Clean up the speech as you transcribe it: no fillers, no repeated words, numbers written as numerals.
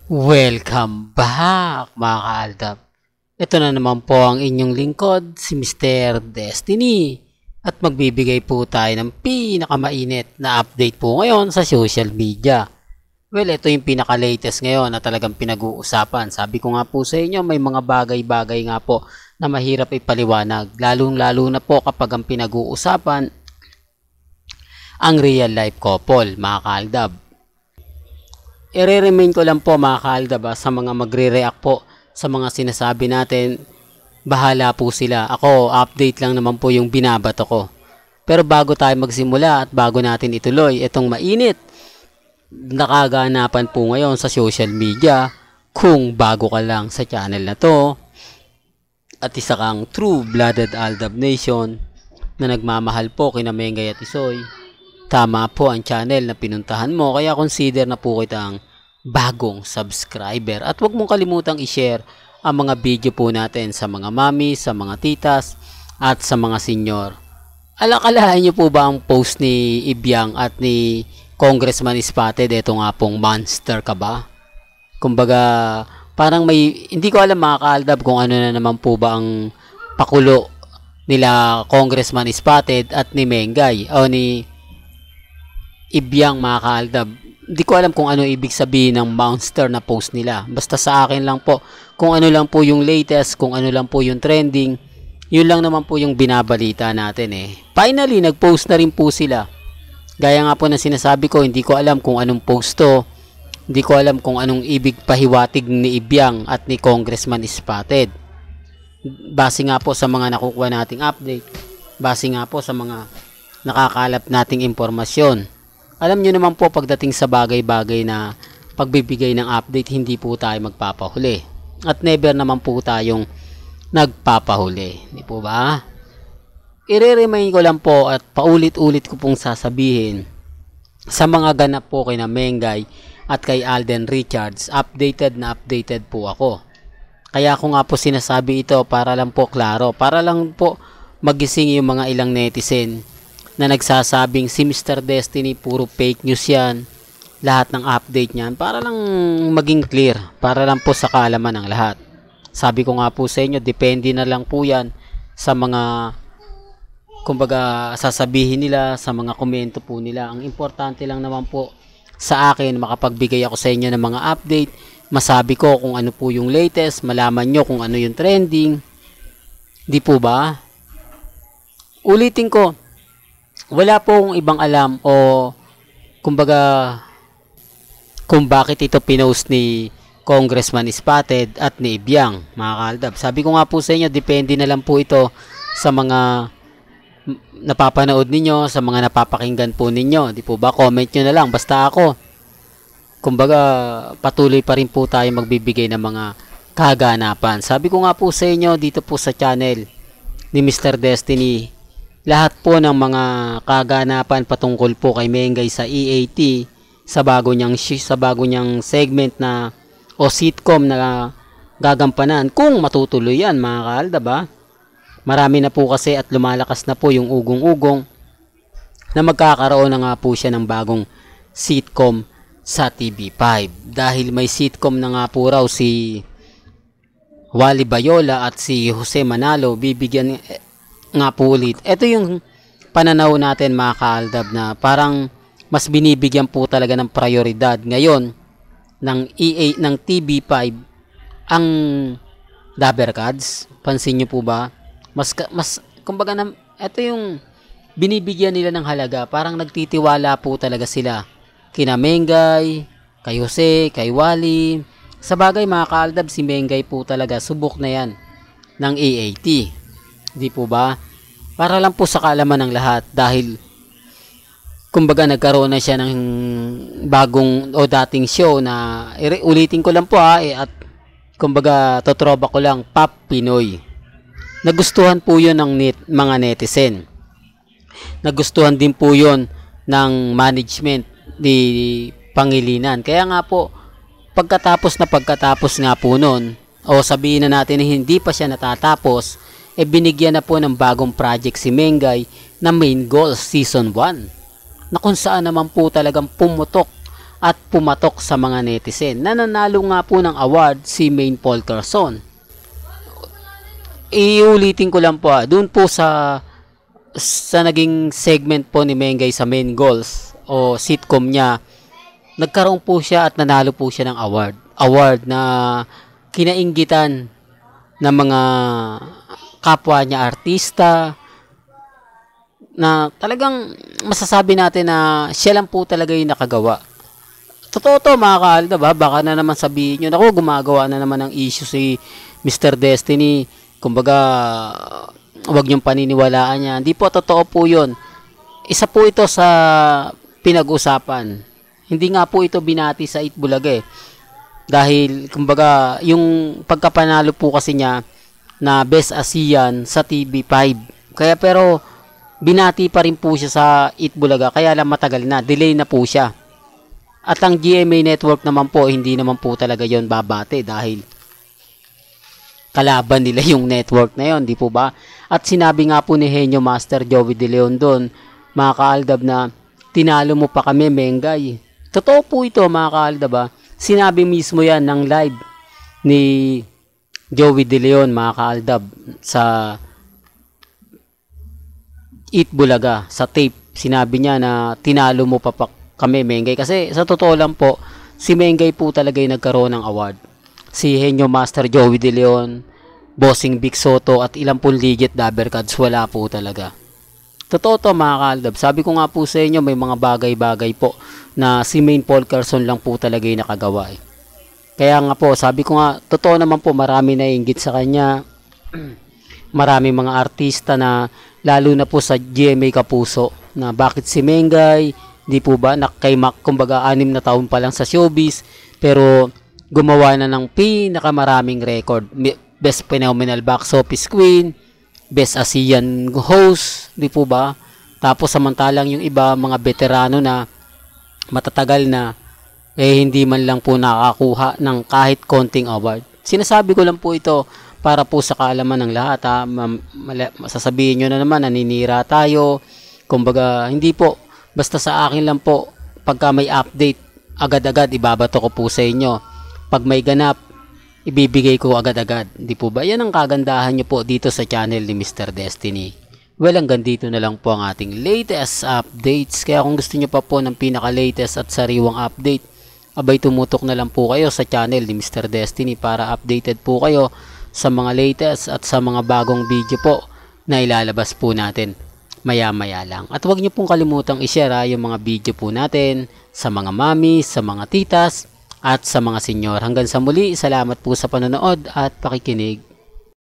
Welcome back mga kaaldab. Ito na naman po ang inyong lingkod, si Mr. Destiny. At magbibigay po tayo ng pinakamainit na update po ngayon sa social media. Well, ito yung pinaka-latest ngayon na talagang pinag-uusapan. Sabi ko nga po sa inyo, may mga bagay-bagay nga po na mahirap ipaliwanag. Lalong-lalo na po kapag ang pinag-uusapan ang real life couple, mga kaaldab. I-remind ko lang po mga kaaldab sa mga magre-react po sa mga sinasabi natin, bahala po sila. Ako, update lang naman po yung binabato ko. Pero bago tayo magsimula at bago natin ituloy itong mainit nakaganapan po ngayon sa social media, kung bago ka lang sa channel na to at isa kang true-blooded Aldab Nation na nagmamahal po kina Mengay at Isoy, tama po ang channel na pinuntahan mo, kaya consider na po kitang bagong subscriber. At huwag mong kalimutang i-share ang mga video po natin sa mga mami, sa mga titas, at sa mga senior. Alakalain nyo po ba ang post ni Ibyang at ni Congressman Spotted? Ito nga pong monster ka ba? Kumbaga, parang may, hindi ko alam mga kaaldab kung ano na naman po ba ang pakulo nila Congressman Spotted at ni Mengay o ni Ibyang mga kaaldab. Hindi ko alam kung ano ibig sabihin ng monster na post nila. Basta sa akin lang po, kung ano lang po yung latest, kung ano lang po yung trending, yun lang naman po yung binabalita natin eh. Finally, nag-post na rin po sila. Gaya nga po na sinasabi ko, hindi ko alam kung anong post to. Hindi ko alam kung anong ibig pahiwatig ni Ibyang at ni Congressman Spotted. Base nga po sa mga nakukuha nating update. Base nga po sa mga nakakalap nating impormasyon. Alam nyo naman po pagdating sa bagay-bagay na pagbibigay ng update, hindi po tayo magpapahuli. At never naman po tayong nagpapahuli. Di po ba? I-remind ko lang po at paulit-ulit ko pong sasabihin sa mga ganap po kay na Mengay at kay Alden Richards, updated na updated po ako. Kaya ako nga po sinasabi ito para lang po klaro, para lang po magising yung mga ilang netizen na nagsasabing si Mr. Destiny puro fake news yan, lahat ng update niyan, para lang maging clear, para lang po sa kaalaman ng lahat. Sabi ko nga po sa inyo, depende na lang po yan sa mga kumbaga sasabihin nila, sa mga komento po nila. Ang importante lang naman po sa akin, makapagbigay ako sa inyo ng mga update, masabi ko kung ano po yung latest, malaman nyo kung ano yung trending. Di po ba? Ulitin ko, wala pong ibang alam o kumbaga kung bakit ito pinost ni Congressman Spotted at ni Ibyang, mga kaaldab. Sabi ko nga po sa inyo, depende na lang po ito sa mga napapanood ninyo, sa mga napapakinggan po ninyo. Di po ba? Comment nyo na lang. Basta ako, kumbaga patuloy pa rin po tayo magbibigay ng mga kaganapan. Sabi ko nga po sa inyo, dito po sa channel ni Mr. Destiny, lahat po ng mga kaganapan patungkol po kay Mengay sa EAT, sa bago niyang segment na o sitcom na gagampanan, kung matutuloy yan mga kaaldab ba? Marami na po kasi at lumalakas na po yung ugong-ugong na magkakaroon na nga po siya ng bagong sitcom sa TV5. Dahil may sitcom na nga po raw si Wally Bayola at si Jose Manalo, bibigyan nga po ulit. Ito yung pananaw natin mga kaaldab na parang mas binibigyan po talaga ng prioridad ngayon ng ng TV5 ang Dabber Cards. Pansin nyo po ba? Mas kumbaga na, ito yung binibigyan nila ng halaga. Parang nagtitiwala po talaga sila kina Mengay, kay Jose, kay Wally. Sa bagay mga kaaldab, si Mengay po talaga subok na yan ng EAT. Di po ba? Para lang po sa kaalaman ng lahat, dahil kumbaga nagkaroon na siya ng bagong o dating show na ulitin ko lang po at kumbaga totroba ko lang, Pop Pinoy. Nagustuhan po yun ng mga netizen. Nagustuhan din po yun ng management ni Pangilinan. Kaya nga po, pagkatapos nga po nun, o sabihin na natin na hindi pa siya natatapos, binigyan na po ng bagong project si Mengay na Main Goals Season 1, na kung saan naman po talagang pumutok at pumatok sa mga netizen. Nananalo nga po ng award si Maine Polkerson. Iulitin ko lang po, doon po sa naging segment po ni Mengay sa Main Goals o sitcom niya, nagkaroon po siya at nanalo po siya ng award na kinainggitan ng mga kapwa niya artista, na talagang masasabi natin na siya lang po talaga yung nakagawa. Totoo to mga ka-Aldab, baka na naman sabihin nyo, naku, gumagawa na naman ng issue si Mr. Destiny, kumbaga wag niyong paniniwalaan niya. Hindi po totoo po yun. Isa po ito sa pinag-usapan. Hindi nga po ito binati sa Itbulaga dahil kumbaga yung pagkapanalo po kasi niya na Best ASEAN sa TV5. Kaya pero binati pa rin po siya sa Itbulaga, kaya lang matagal na, delay na po siya. At ang GMA Network naman po, hindi naman po talaga yon babate dahil kalaban nila yung network na yon, di po ba? At sinabi nga po ni Henyo Master Joey De Leon doon, mga ka-Aldab, na tinalo mo pa kami, Mengay. Totoo po ito mga ka-Aldab. Sinabi mismo yan ng live ni Joey De Leon, mga ka-Aldab, sa Itbulaga, sa tape. Sinabi niya na tinalo mo pa kami, Mengay. Kasi sa totoo lang po, si Mengay po talaga yung nagkaroon ng award. Si Henyo Master Joey De Leon, Bossing Vic Soto at ilang pong legit dabber cards, wala po talaga. Totoo to mga ka-Aldab. Sabi ko nga po sa inyo, may mga bagay-bagay po na si Maine Polkerson lang po talaga yung nakagawa. Kaya nga po, sabi ko nga, totoo naman po, marami na inggit sa kanya. Marami mga artista na, lalo na po sa GMA Kapuso, na bakit si Mengay, di po ba, kay Mac, kumbaga 6 na taon pa lang sa showbiz, pero gumawa na ng pinakamaraming record. Best Phenomenal Box Office Queen, Best ASEAN Host, di po ba? Tapos samantalang yung iba, mga veterano na matatagal na, hindi man lang po nakakuha ng kahit konting award. Sinasabi ko lang po ito para po sa kaalaman ng lahat. Masasabihin nyo na naman, naninira tayo. Kumbaga, hindi po. Basta sa akin lang po, pagka may update, agad-agad ibabato ko po sa inyo. Pag may ganap, ibibigay ko agad-agad. Di po ba? Yan ang kagandahan nyo po dito sa channel ni Mr. Destiny. Well, hanggang dito na lang po ang ating latest updates. Kaya kung gusto nyo pa po ng pinaka-latest at sariwang update, abay tumutok na lang po kayo sa channel ni Mr. Destiny para updated po kayo sa mga latest at sa mga bagong video po na ilalabas po natin maya-maya lang. At huwag nyo pong kalimutang i-share yung mga video po natin sa mga mami, sa mga titas, at sa mga senyor. Hanggang sa muli, salamat po sa panonood at pakikinig.